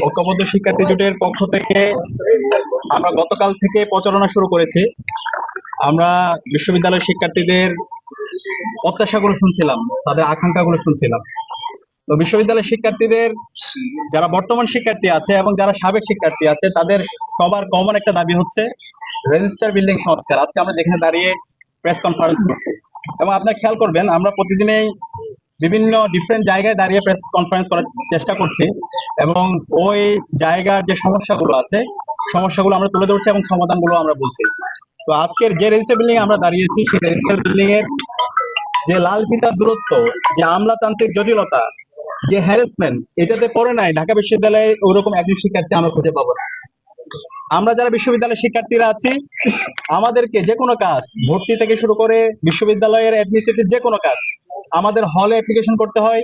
ঐক্যবদ্ধ শিক্ষার্থী জোটের পক্ষ থেকে আমরা গতকাল থেকে প্রচারণা শুরু করেছি। আমরা বিশ্ববিদ্যালয়ের শিক্ষার্থীদের প্রত্যাশাগুলো শুনছিলাম, তাদের আকাঙ্ক্ষাগুলো শুনছিলাম। তো বিশ্ববিদ্যালয়ের শিক্ষার্থীদের যারা বর্তমান শিক্ষার্থী আছে এবং যারা সাবেক শিক্ষার্থী আছে, তাদের সবার কমন একটা দাবি হচ্ছে রেজিস্টার বিল্ডিং সংস্কার। আজকে আমরা যেখানে দাঁড়িয়ে প্রেস কনফারেন্স করছি, এবং আপনারা খেয়াল করবেন আমরা প্রতিদিনই বিভিন্ন ডিফারেন্ট জায়গায় দাঁড়িয়ে প্রেস কনফারেন্স করার চেষ্টা করছি, এবং ওই জায়গার যে সমস্যাগুলো আছে সমস্যাগুলো আমরা তুলে ধরছি এবং সমাধানগুলো আমরা বলছি। তো আজকের যে রেজিস্টার বিল্ডিং আমরা দাঁড়িয়েছি, সেই রেজিস্টার বিল্ডিং এর যে লাল ফিতার দূরত্ব, যে আমলাতান্ত্রিক জটিলতা, যে হ্যারাসমেন্ট, এটাতে পড়ে নাই ঢাকা বিশ্ববিদ্যালয়ে ওরকম একজন শিক্ষার্থী আমরা খুঁজে পাবো না। আমরা যারা বিশ্ববিদ্যালয়ের শিক্ষার্থীরা আছি, আমাদেরকে যে কোনো কাজ, ভর্তি থেকে শুরু করে বিশ্ববিদ্যালয়ের অ্যাডমিনিস্ট্রেটিভ যে কোনো কাজ, আমাদের হলে অ্যাপ্লিকেশন করতে হয়,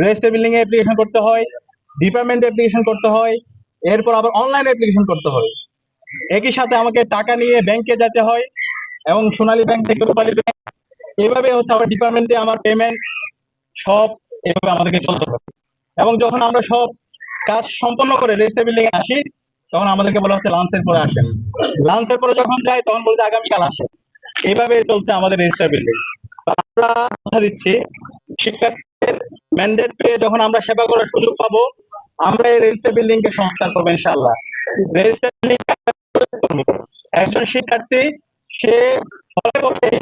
রেজিস্টার বিল্ডিং এ অ্যাপ্লিকেশন করতে হয়, ডিপার্টমেন্টে অ্যাপ্লিকেশন করতে হয়, এরপর আবার অনলাইনে অ্যাপ্লিকেশন করতে হয়। একই সাথে আমাকে টাকা নিয়ে ব্যাংকে যেতে হয়, এবং সোনালী ব্যাংক থেকে রূপালী ব্যাংক, এভাবে হচ্ছে আমার ডিপার্টমেন্টে আমার পেমেন্ট সব এভাবে আমাদেরকে চলতে হবে। এবং যখন আমরা সব কাজ সম্পন্ন করে রেজিস্টার বিল্ডিং এ আসি, তখন আমাদেরকে বলা হচ্ছে লাঞ্চের পরে আসেন। লাঞ্চের পরে যখন যাই তখন বলছে আগামীকাল আসেন। এইভাবে চলছে আমাদের রেজিস্টার বিল্ডিং। আমরা কথা দিচ্ছি, শিক্ষার্থীদের ম্যান্ডেট পেয়ে যখন আমরা সেবা করার সুযোগ পাবো, আমরা এই রেজিস্টার বিল্ডিং কে সংস্কার করবো ইনশাআল্লাহ। রেজিস্টার বিল্ডিং একজন শিক্ষার্থী সে হলে বসে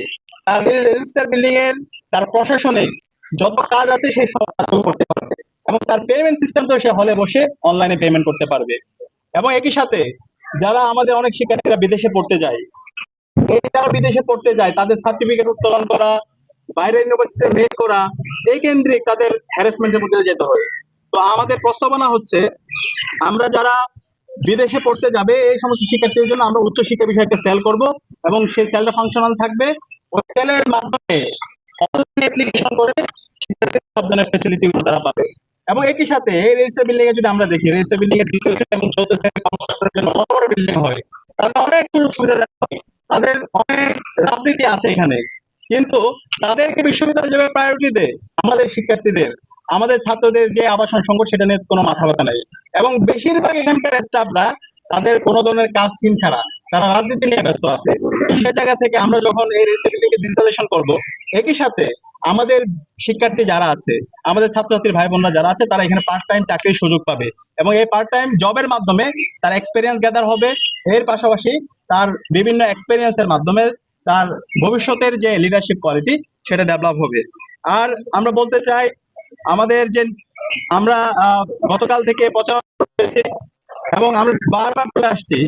তার রেজিস্টার বিল্ডিং এর তার প্রশাসনিক যত কাজ আছে সেই সব কাজ করতে পারবে, এবং তার পেমেন্ট সিস্টেমটা সে হলে বসে অনলাইনে পেমেন্ট করতে পারবে। এবং একই সাথে যারা আমাদের অনেক শিক্ষার্থীরা বিদেশে পড়তে যায়, এই যারা বিদেশে পড়তে যায় তাদের সার্টিফিকেট উত্তোলন করা, বাইরের ইউনিভার্সিটিতে মেল করা, এই কেন্দ্রিক তাদের হ্যারাসমেন্টের মধ্যে যেতে হয়। তো আমাদের প্রস্তাবনা হচ্ছে, আমরা যারা বিদেশে পড়তে যাবে এই সমস্ত শিক্ষার্থীদের জন্য আমরা উচ্চশিক্ষা বিষয়ে একটা সেল করব, এবং সেই সেলটা ফাংশনাল থাকবে। ওই সেলের মাধ্যমে অনলাইন অ্যাপ্লিকেশন করে শিক্ষার্থীদের সব ধরনের ফ্যাসিলিটি তারা পাবে। এবং একই সাথে এই রেজিস্টার বিল্ডিং এ যদি আমরা দেখি, রেজিস্টার বিল্ডিং এর দ্বিতীয় এবং চতুর্থ বড় বিল্ডিং হয়, তাদের অনেক সুযোগ সুবিধা দেওয়া হয়, তাদের অনেক রাজনীতি আছে এখানে, কিন্তু তাদেরকে বিশ্ববিদ্যালয় যেভাবে প্রায়োরিটি দেয় আমাদের শিক্ষার্থীদের, আমাদের ছাত্রদের যে আবাসন সংকট, সেটা নিয়ে কোনো মাথা ব্যথা নাই। এবং বেশিরভাগ এখানকার স্টাফরা তাদের কোনো ধরনের কাজ সিন ছাড়া তারা রাজনীতি নিয়ে ব্যস্ত আছে। সে জায়গা থেকে আমরা যখন এই রেজিস্ট্রেশনকে ডিজিটালাইজেশন করব, একই সাথে আমাদের শিক্ষার্থী যারা আছে, আমাদের ছাত্রছাত্রীর ভাই বোনরা যারা আছে, তারা এখানে পার্ট টাইম চাকরির সুযোগ পাবে, এবং এই পার্ট টাইম জবের মাধ্যমে তার এক্সপেরিয়েন্স গ্যাদার হবে। এর পাশাপাশি তার বিভিন্ন এক্সপেরিয়েন্সের মাধ্যমে তার ভবিষ্যতের যে লিডারশিপ কোয়ালিটি সেটা ডেভেলপ হবে। আর আমরা বলতে চাই, আমাদের যে আমরা গতকাল থেকে প্রচার করেছি এবং আমরা বারবার বলে আসছি,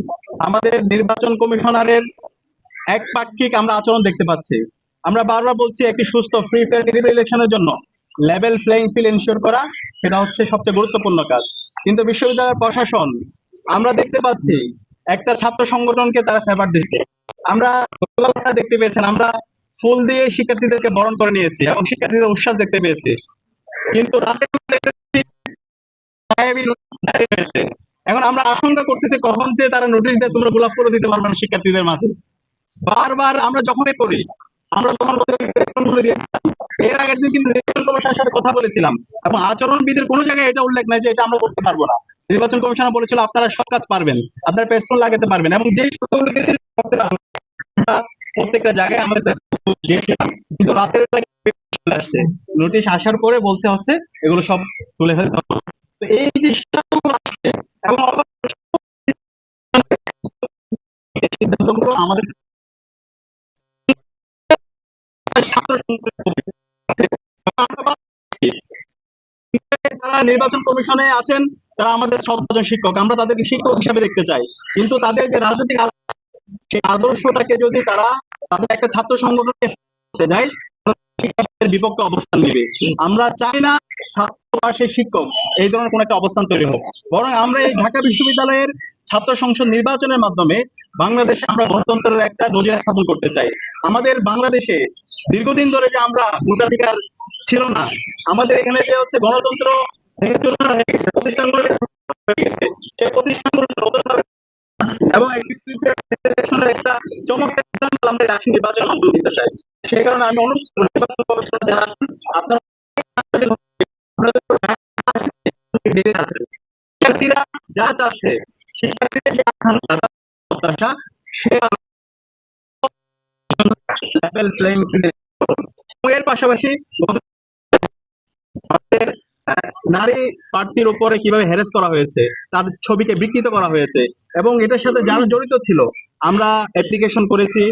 আমাদের নির্বাচন কমিশনারের একপাক্ষিক আমরা আচরণ দেখতে পাচ্ছি। আমরা বারবার বলছি, একটি সুস্থ ফ্রি ফেয়ার ক্রেডিবল ইলেকশনের জন্য লেভেল প্লেইং ফিল্ড এনশিওর করা, সেটা হচ্ছে সবচেয়ে গুরুত্বপূর্ণ কাজ। কিন্তু বিশ্ববিদ্যালয়ের প্রশাসন আমরা দেখতে পাচ্ছি একটা ছাত্র সংগঠনকে তারা ফেভার দিচ্ছে। আমরা দেখতে পেয়েছেন, আমরা ফুল দিয়ে শিক্ষার্থীদেরকে বরণ করে নিয়েছি এবং শিক্ষার্থীদের উচ্ছ্বাস দেখতে পেয়েছি, কিন্তু রাতে এখন আমরা আশঙ্কা করতেছি কখন যে তারা নোটিশ দেয় তোমরা গোলাপ করে দিতে পারবে না শিক্ষার্থীদের মাঝে। বারবার আমরা যখনই করি, আমরা তখন এর আগের দিন কিন্তু নির্বাচন কমিশনের সাথে কথা বলেছিলাম, এবং আচরণবিধির কোনো জায়গায় এটা উল্লেখ নাই যে এটা আমরা করতে পারবো না। নির্বাচন কমিশনার বলেছিল আপনারা সব কাজ পারবেন, আপনারা পেট্রোল লাগাতে পারবেন, এবং যে প্রত্যেকটা জায়গায় আমাদের কিন্তু রাতের চলে আসছে, নোটিশ আসার পরে বলছে হচ্ছে এগুলো সব তুলে ফেলতে হবে। তো এই যে এবং সিদ্ধান্তগুলো আমাদের যারা নির্বাচন কমিশনে আছেন তারা আমাদের শ্রদ্ধাভাজন শিক্ষক, আমরা তাদেরকে শিক্ষক হিসেবে দেখতে চাই, কিন্তু তাদের যে রাজনৈতিক সেই আদর্শটাকে যদি তারা তাদের একটা ছাত্র সংগঠনকে দেয়, শিক্ষার্থীদের বিপক্ষে অবস্থান নেবে। আমরা চাই না ছাত্র বা সেই শিক্ষক এই ধরনের কোন একটা অবস্থান তৈরি হোক, বরং আমরা এই ঢাকা বিশ্ববিদ্যালয়ের ছাত্র সংসদ নির্বাচনের মাধ্যমে বাংলাদেশে আমরা গণতন্ত্রের একটা নজির স্থাপন করতে চাই। আমাদের বাংলাদেশে দীর্ঘদিন ধরে যে আমরা ভোটাধিকার ছিল না, আমাদের এখানে যে হচ্ছে গণতন্ত্র প্রতিষ্ঠানগুলো সেই প্রতিষ্ঠানগুলো এবং একটা চমৎকার আমরা রাষ্ট্রীয় নির্বাচন মাধ্যমে দিতে চাই। সেই কারণে আমি অনুরোধ করব যারা আছেন আপনারা যারা চাচ্ছে শিক্ষার্থীদের যে আকাঙ্ক্ষা প্রত্যাশা সে লেভেল প্লেইং ফিল্ডে এর পাশাপাশি আমাদের নারী প্রার্থীর উপরে কিভাবে হ্যারাস করা হয়েছে, তার ছবিকে বিকৃত করা হয়েছে এবং এটার সাথে যারা জড়িত ছিল আমরা অ্যাপ্লিকেশন করেছি,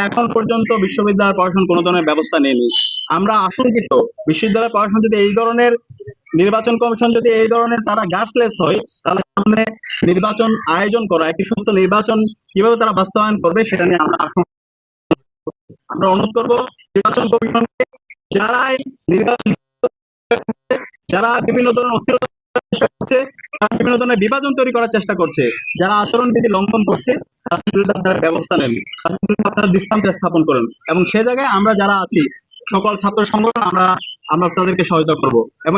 এখন পর্যন্ত বিশ্ববিদ্যালয় প্রশাসন কোনো ধরনের ব্যবস্থা নেয়নি। আমরা আশঙ্কিত বিশ্ববিদ্যালয় প্রশাসন যদি এই ধরনের নির্বাচন কমিশন যদি এই ধরনের তারা গার্ডসলেস হয়, তাহলে সামনে নির্বাচন আয়োজন করা একটি সুস্থ নির্বাচন কিভাবে তারা বাস্তবায়ন করবে সেটা নিয়ে আমরা আশঙ্কা। আমরা অনুরোধ করবো নির্বাচন কমিশনকে যারাই নির্বাচন যারা বিভিন্ন ধরনের অস্থিরতা চেষ্টা করছে, যারা বিভিন্ন ধরনের বিভাজন তৈরি করার চেষ্টা করছে, যারা আচরণবিধি লঙ্ঘন করছে তাদের বিরুদ্ধে আপনারা ব্যবস্থা নেন, তাদের বিরুদ্ধে আপনারা দৃষ্টান্ত স্থাপন করেন এবং সে জায়গায় আমরা যারা আছি সকল ছাত্র সংগঠন আমরা আমরা তাদেরকে সহায়তা করব এবং